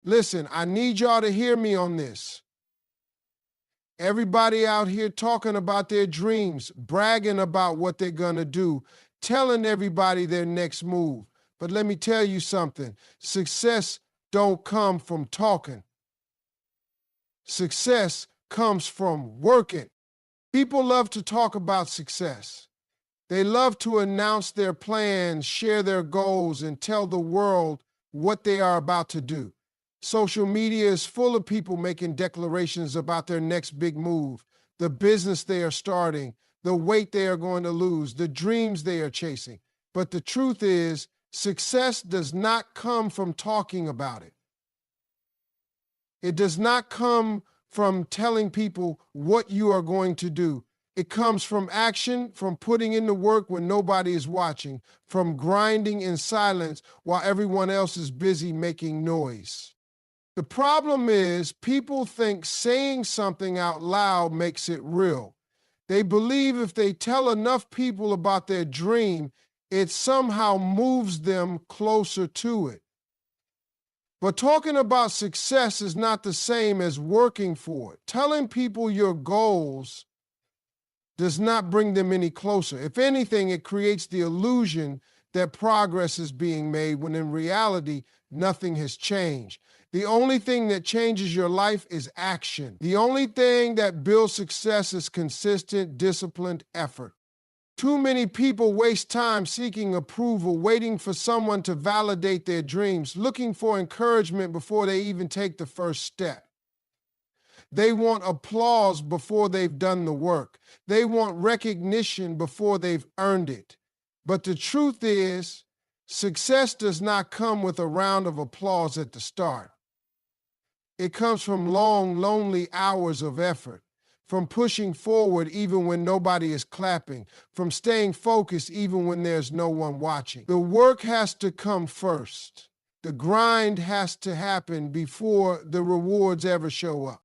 Listen, I need y'all to hear me on this. Everybody out here talking about their dreams, bragging about what they're going to do, telling everybody their next move. But let me tell you something. Success don't come from talking. Success comes from working. People love to talk about success. They love to announce their plans, share their goals, and tell the world what they are about to do. Social media is full of people making declarations about their next big move, the business they are starting, the weight they are going to lose, the dreams they are chasing. But the truth is, success does not come from talking about it. It does not come from telling people what you are going to do. It comes from action, from putting in the work when nobody is watching, from grinding in silence while everyone else is busy making noise. The problem is people think saying something out loud makes it real. They believe if they tell enough people about their dream, it somehow moves them closer to it. But talking about success is not the same as working for it. Telling people your goals does not bring them any closer. If anything, it creates the illusion that progress is being made when in reality, nothing has changed. The only thing that changes your life is action. The only thing that builds success is consistent, disciplined effort. Too many people waste time seeking approval, waiting for someone to validate their dreams, looking for encouragement before they even take the first step. They want applause before they've done the work. They want recognition before they've earned it. But the truth is, success does not come with a round of applause at the start. It comes from long, lonely hours of effort, from pushing forward even when nobody is clapping, from staying focused even when there's no one watching. The work has to come first. The grind has to happen before the rewards ever show up.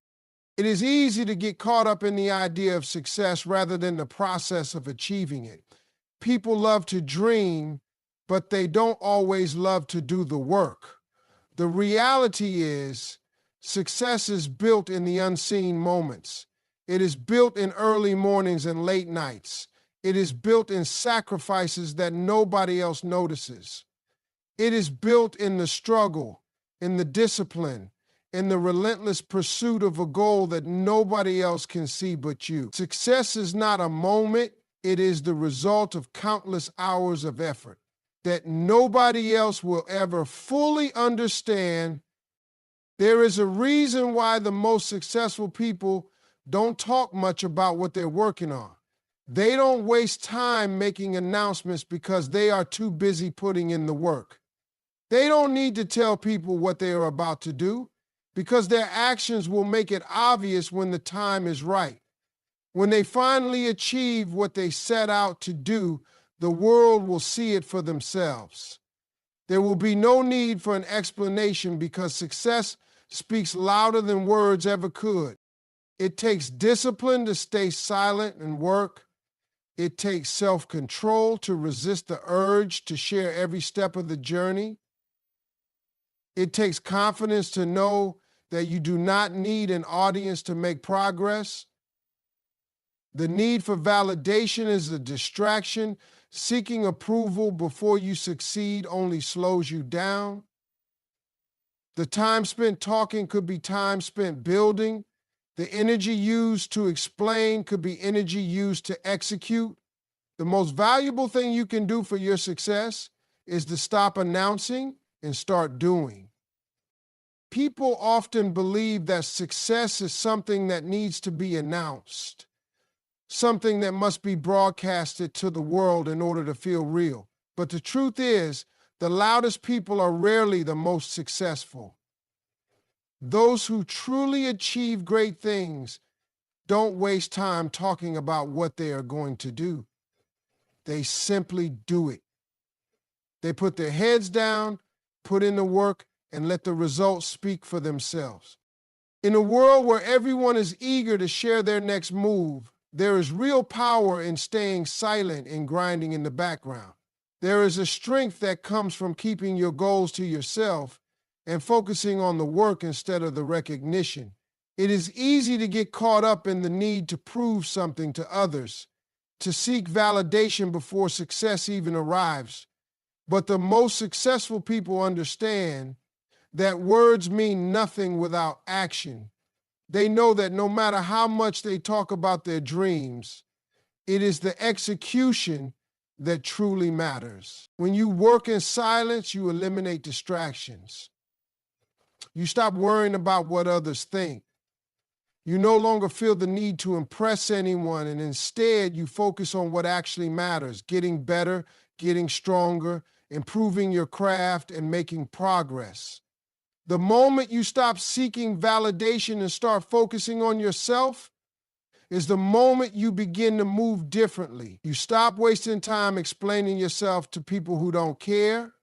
It is easy to get caught up in the idea of success rather than the process of achieving it. People love to dream, but they don't always love to do the work. The reality is, success is built in the unseen moments. It is built in early mornings and late nights. It is built in sacrifices that nobody else notices. It is built in the struggle, in the discipline, in the relentless pursuit of a goal that nobody else can see but you. Success is not a moment, it is the result of countless hours of effort that nobody else will ever fully understand. There is a reason why the most successful people don't talk much about what they're working on. They don't waste time making announcements because they are too busy putting in the work. They don't need to tell people what they are about to do because their actions will make it obvious when the time is right. When they finally achieve what they set out to do, the world will see it for themselves. There will be no need for an explanation because success speaks louder than words ever could. It takes discipline to stay silent and work. It takes self-control to resist the urge to share every step of the journey. It takes confidence to know that you do not need an audience to make progress. The need for validation is a distraction. Seeking approval before you succeed only slows you down. The time spent talking could be time spent building. The energy used to explain could be energy used to execute. The most valuable thing you can do for your success is to stop announcing and start doing. People often believe that success is something that needs to be announced, something that must be broadcasted to the world in order to feel real. But the truth is, the loudest people are rarely the most successful. Those who truly achieve great things don't waste time talking about what they are going to do. They simply do it. They put their heads down, put in the work, and let the results speak for themselves. In a world where everyone is eager to share their next move, there is real power in staying silent and grinding in the background. There is a strength that comes from keeping your goals to yourself and focusing on the work instead of the recognition. It is easy to get caught up in the need to prove something to others, to seek validation before success even arrives. But the most successful people understand that words mean nothing without action. They know that no matter how much they talk about their dreams, it is the execution that truly matters. When you work in silence, you eliminate distractions. You stop worrying about what others think. You no longer feel the need to impress anyone, and instead you focus on what actually matters, getting better, getting stronger, improving your craft, and making progress. The moment you stop seeking validation and start focusing on yourself is the moment you begin to move differently. You stop wasting time explaining yourself to people who don't care,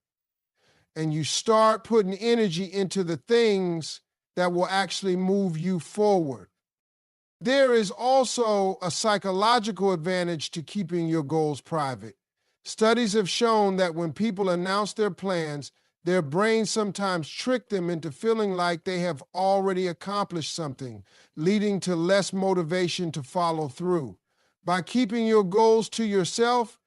and you start putting energy into the things that will actually move you forward. There is also a psychological advantage to keeping your goals private. Studies have shown that when people announce their plans, their brains sometimes trick them into feeling like they have already accomplished something, leading to less motivation to follow through. By keeping your goals to yourself,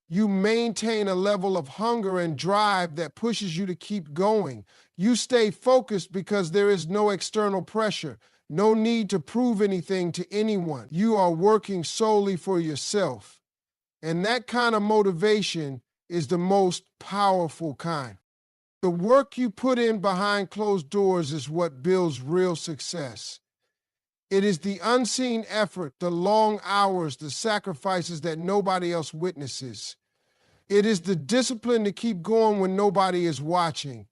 you maintain a level of hunger and drive that pushes you to keep going. You stay focused because there is no external pressure, no need to prove anything to anyone. You are working solely for yourself. And that kind of motivation is the most powerful kind. The work you put in behind closed doors is what builds real success. It is the unseen effort, the long hours, the sacrifices that nobody else witnesses. It is the discipline to keep going when nobody is watching.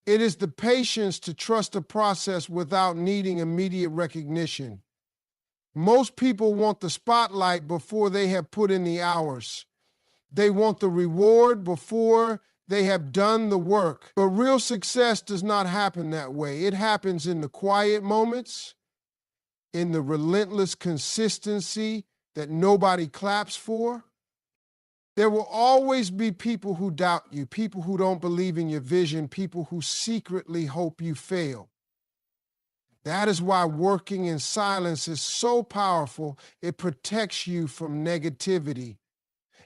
It is the patience to trust the process without needing immediate recognition. Most people want the spotlight before they have put in the hours. They want the reward before they have done the work. But real success does not happen that way. It happens in the quiet moments, in the relentless consistency that nobody claps for. There will always be people who doubt you, people who don't believe in your vision, people who secretly hope you fail. That is why working in silence is so powerful. It protects you from negativity.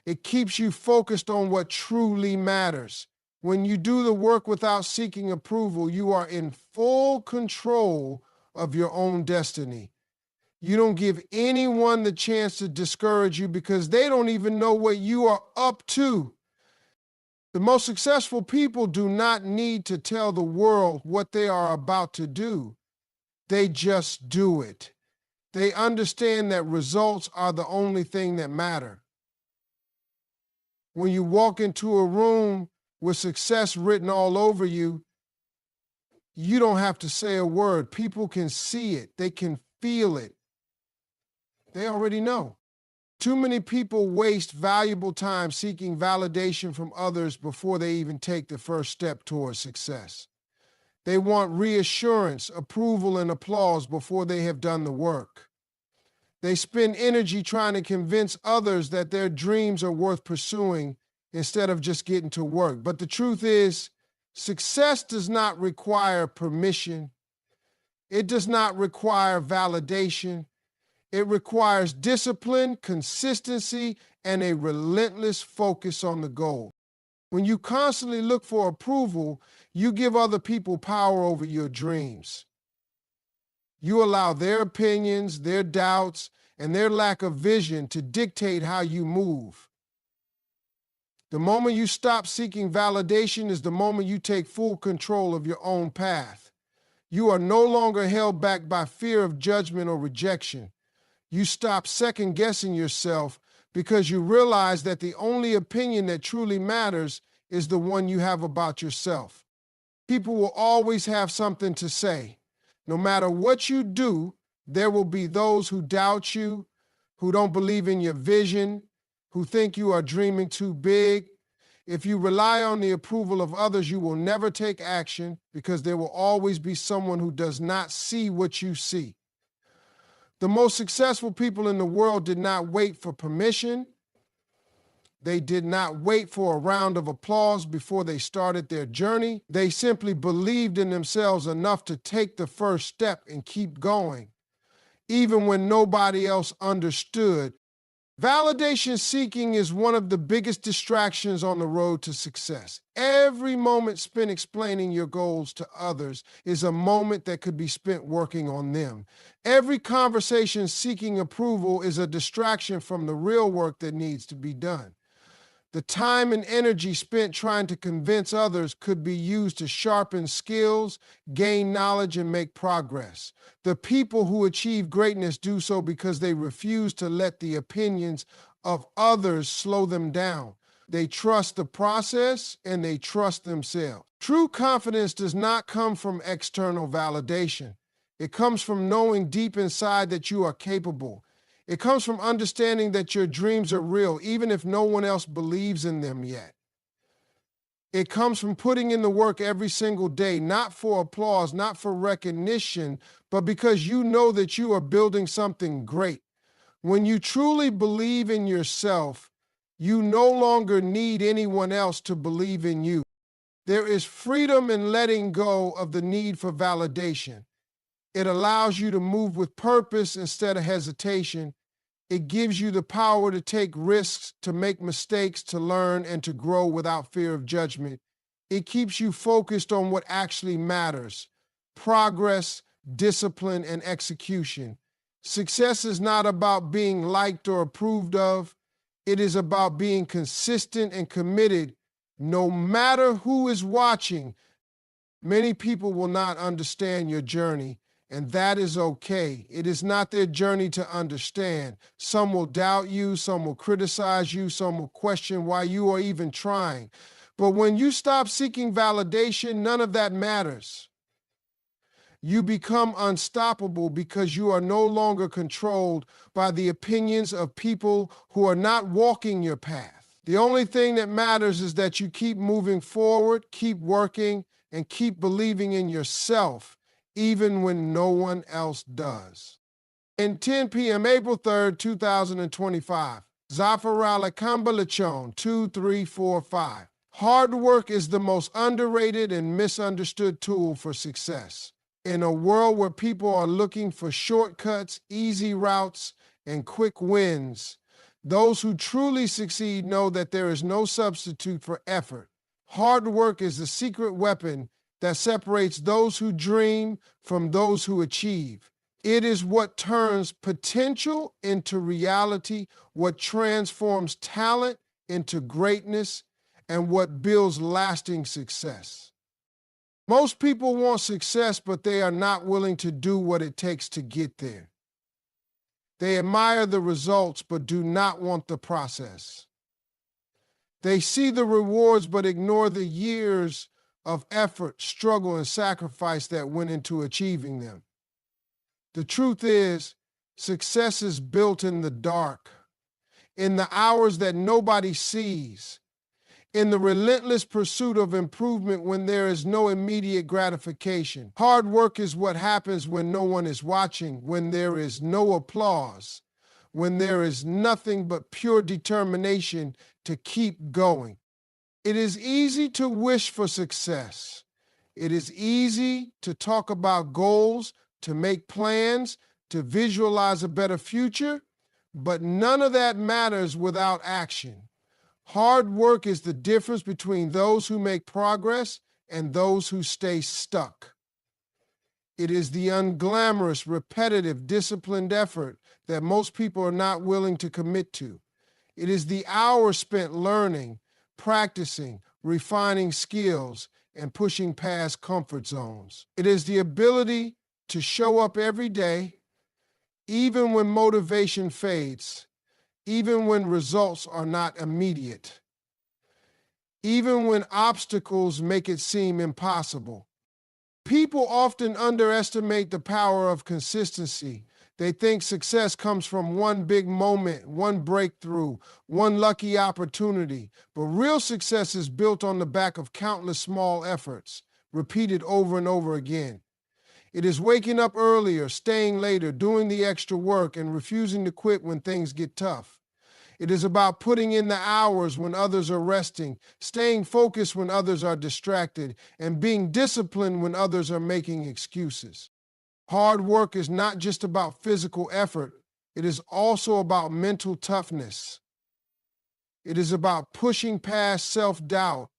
It keeps you focused on what truly matters. When you do the work without seeking approval, you are in full control of your own destiny. You don't give anyone the chance to discourage you because they don't even know what you are up to. The most successful people do not need to tell the world what they are about to do. They just do it. They understand that results are the only thing that matter. When you walk into a room with success written all over you, you don't have to say a word. People can see it. They can feel it. They already know. Too many people waste valuable time seeking validation from others before they even take the first step towards success. They want reassurance, approval, and applause before they have done the work. They spend energy trying to convince others that their dreams are worth pursuing instead of just getting to work. But the truth is, success does not require permission. It does not require validation. It requires discipline, consistency, and a relentless focus on the goal. When you constantly look for approval, you give other people power over your dreams. You allow their opinions, their doubts, and their lack of vision to dictate how you move. The moment you stop seeking validation is the moment you take full control of your own path. You are no longer held back by fear of judgment or rejection. You stop second-guessing yourself because you realize that the only opinion that truly matters is the one you have about yourself. People will always have something to say. No matter what you do, there will be those who doubt you, who don't believe in your vision, who think you are dreaming too big. If you rely on the approval of others, you will never take action because there will always be someone who does not see what you see. The most successful people in the world did not wait for permission. They did not wait for a round of applause before they started their journey. They simply believed in themselves enough to take the first step and keep going, even when nobody else understood. Validation seeking is one of the biggest distractions on the road to success. Every moment spent explaining your goals to others is a moment that could be spent working on them. Every conversation seeking approval is a distraction from the real work that needs to be done. The time and energy spent trying to convince others could be used to sharpen skills, gain knowledge, and make progress. The people who achieve greatness do so because they refuse to let the opinions of others slow them down. They trust the process and they trust themselves. True confidence does not come from external validation. It comes from knowing deep inside that you are capable. It comes from understanding that your dreams are real, even if no one else believes in them yet. It comes from putting in the work every single day, not for applause, not for recognition, but because you know that you are building something great. When you truly believe in yourself, you no longer need anyone else to believe in you. There is freedom in letting go of the need for validation. It allows you to move with purpose instead of hesitation. It gives you the power to take risks, to make mistakes, to learn, and to grow without fear of judgment. It keeps you focused on what actually matters: progress, discipline, and execution. Success is not about being liked or approved of. It is about being consistent and committed, no matter who is watching. Many people will not understand your journey, and that is okay. It is not their journey to understand. Some will doubt you, some will criticize you, some will question why you are even trying. But when you stop seeking validation, none of that matters. You become unstoppable because you are no longer controlled by the opinions of people who are not walking your path. The only thing that matters is that you keep moving forward, keep working, and keep believing in yourself, even when no one else does. In 10 p.m., April 3rd, 2025, Zafarala Kambalachon 2345. Hard work is the most underrated and misunderstood tool for success. In a world where people are looking for shortcuts, easy routes, and quick wins, those who truly succeed know that there is no substitute for effort. Hard work is the secret weapon that separates those who dream from those who achieve. It is what turns potential into reality, what transforms talent into greatness, and what builds lasting success. Most people want success, but they are not willing to do what it takes to get there. They admire the results, but do not want the process. They see the rewards, but ignore the years of effort, struggle, and sacrifice that went into achieving them. The truth is, success is built in the dark, in the hours that nobody sees, in the relentless pursuit of improvement when there is no immediate gratification. Hard work is what happens when no one is watching, when there is no applause, when there is nothing but pure determination to keep going. It is easy to wish for success. It is easy to talk about goals, to make plans, to visualize a better future, but none of that matters without action. Hard work is the difference between those who make progress and those who stay stuck. It is the unglamorous, repetitive, disciplined effort that most people are not willing to commit to. It is the hours spent learning, practicing, refining skills, and pushing past comfort zones. It is the ability to show up every day, even when motivation fades, even when results are not immediate, even when obstacles make it seem impossible. People often underestimate the power of consistency. They think success comes from one big moment, one breakthrough, one lucky opportunity. But real success is built on the back of countless small efforts, repeated over and over again. It is waking up earlier, staying later, doing the extra work, and refusing to quit when things get tough. It is about putting in the hours when others are resting, staying focused when others are distracted, and being disciplined when others are making excuses. Hard work is not just about physical effort, it is also about mental toughness. It is about pushing past self-doubt,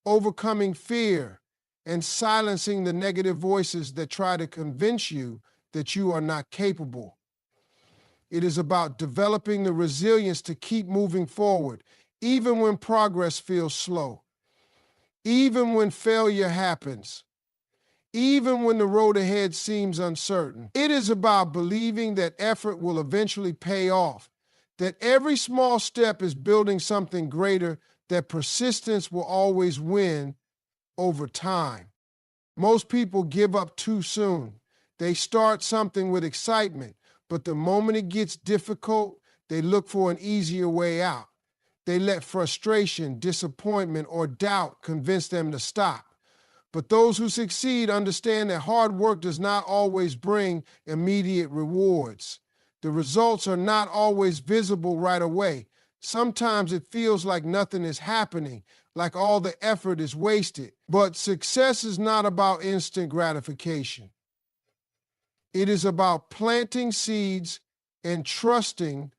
overcoming fear, and silencing the negative voices that try to convince you that you are not capable. It is about developing the resilience to keep moving forward, even when progress feels slow, even when failure happens, even when the road ahead seems uncertain. It is about believing that effort will eventually pay off, that every small step is building something greater, that persistence will always win over time. Most people give up too soon. They start something with excitement, but the moment it gets difficult, they look for an easier way out. They let frustration, disappointment, or doubt convince them to stop. But those who succeed understand that hard work does not always bring immediate rewards. The results are not always visible right away. Sometimes it feels like nothing is happening, like all the effort is wasted. But success is not about instant gratification. It is about planting seeds and trusting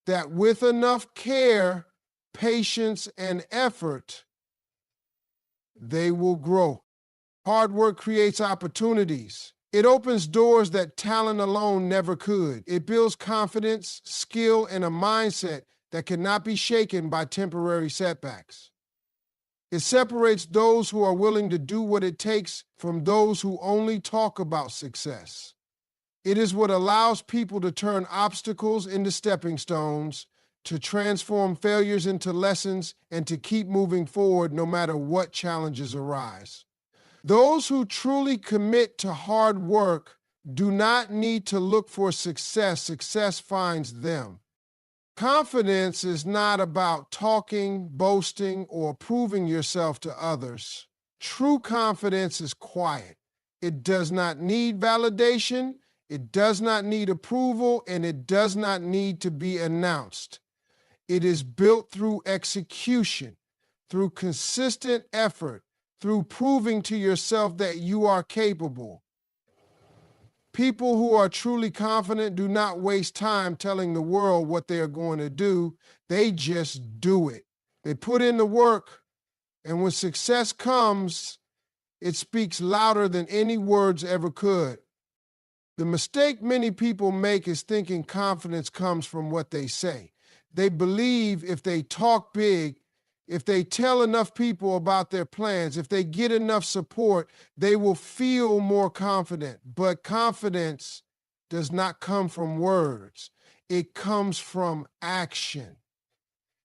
that with enough care, patience, and effort, they will grow. Hard work creates opportunities. It opens doors that talent alone never could. It builds confidence, skill, and a mindset that cannot be shaken by temporary setbacks. It separates those who are willing to do what it takes from those who only talk about success. It is what allows people to turn obstacles into stepping stones, to transform failures into lessons, and to keep moving forward no matter what challenges arise. Those who truly commit to hard work do not need to look for success. Success finds them. Confidence is not about talking, boasting, or proving yourself to others. True confidence is quiet. It does not need validation. It does not need approval, and it does not need to be announced. It is built through execution, through consistent effort, through proving to yourself that you are capable. People who are truly confident do not waste time telling the world what they are going to do. They just do it. They put in the work, and when success comes, it speaks louder than any words ever could. The mistake many people make is thinking confidence comes from what they say. They believe if they talk big, if they tell enough people about their plans, if they get enough support, they will feel more confident. But confidence does not come from words. It comes from action.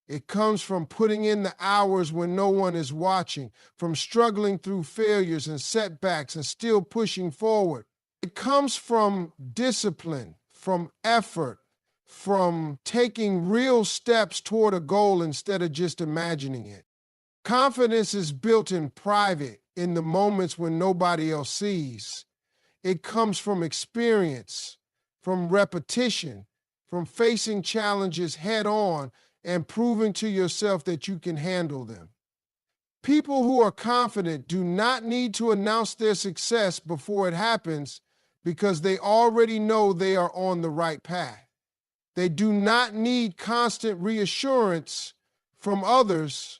It comes from putting in the hours when no one is watching, from struggling through failures and setbacks and still pushing forward. It comes from discipline, from effort, from taking real steps toward a goal instead of just imagining it. Confidence is built in private, in the moments when nobody else sees. It comes from experience, from repetition, from facing challenges head on and proving to yourself that you can handle them. People who are confident do not need to announce their success before it happens because they already know they are on the right path. They do not need constant reassurance from others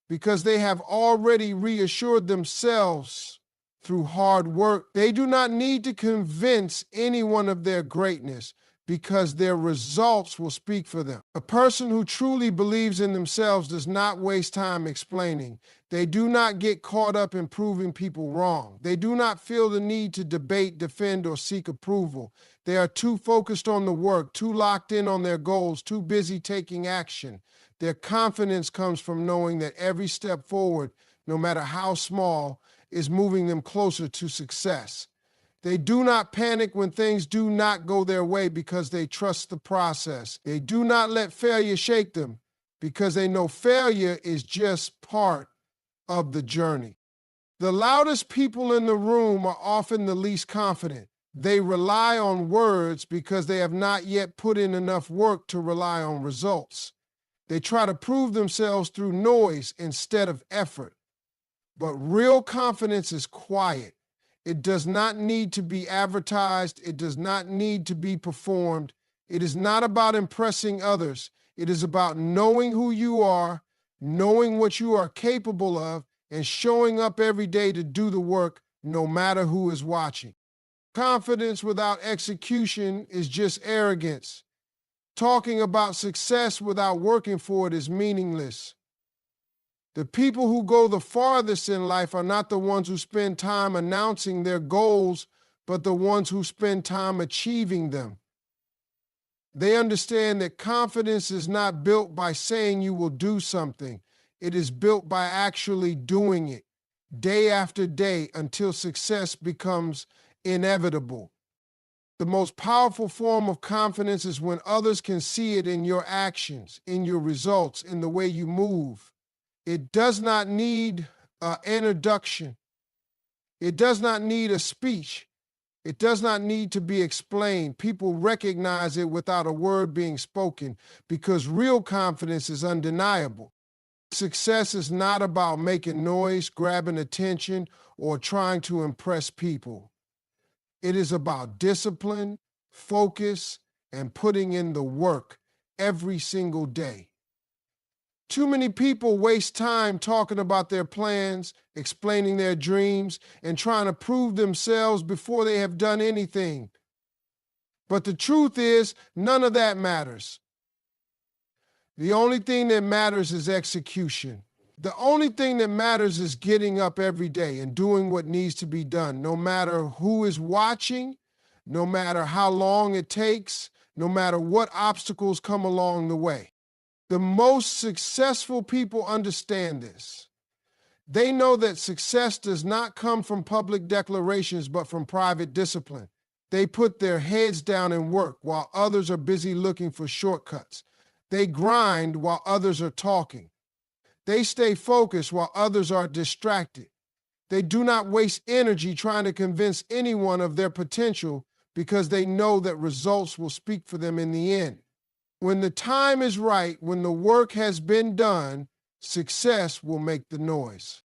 because they have already reassured themselves through hard work. They do not need to convince anyone of their greatness because their results will speak for them. A person who truly believes in themselves does not waste time explaining. They do not get caught up in proving people wrong. They do not feel the need to debate, defend, or seek approval. They are too focused on the work, too locked in on their goals, too busy taking action. Their confidence comes from knowing that every step forward, no matter how small, is moving them closer to success. They do not panic when things do not go their way because they trust the process. They do not let failure shake them because they know failure is just part of the journey. The loudest people in the room are often the least confident. They rely on words because they have not yet put in enough work to rely on results. They try to prove themselves through noise instead of effort. But real confidence is quiet. It does not need to be advertised. It does not need to be performed. It is not about impressing others. It is about knowing who you are, knowing what you are capable of, and showing up every day to do the work no matter who is watching. Confidence without execution is just arrogance. Talking about success without working for it is meaningless. The people who go the farthest in life are not the ones who spend time announcing their goals, but the ones who spend time achieving them. They understand that confidence is not built by saying you will do something. It is built by actually doing it, day after day, until success becomes inevitable. The most powerful form of confidence is when others can see it in your actions, in your results, in the way you move. It does not need an introduction. It does not need a speech. It does not need to be explained. People recognize it without a word being spoken because real confidence is undeniable. Success is not about making noise, grabbing attention, or trying to impress people. It is about discipline, focus, and putting in the work every single day. Too many people waste time talking about their plans, explaining their dreams, and trying to prove themselves before they have done anything. But the truth is, none of that matters. The only thing that matters is execution. The only thing that matters is getting up every day and doing what needs to be done, no matter who is watching, no matter how long it takes, no matter what obstacles come along the way. The most successful people understand this. They know that success does not come from public declarations, but from private discipline. They put their heads down and work while others are busy looking for shortcuts. They grind while others are talking. They stay focused while others are distracted. They do not waste energy trying to convince anyone of their potential because they know that results will speak for them in the end. When the time is right, when the work has been done, success will make the noise.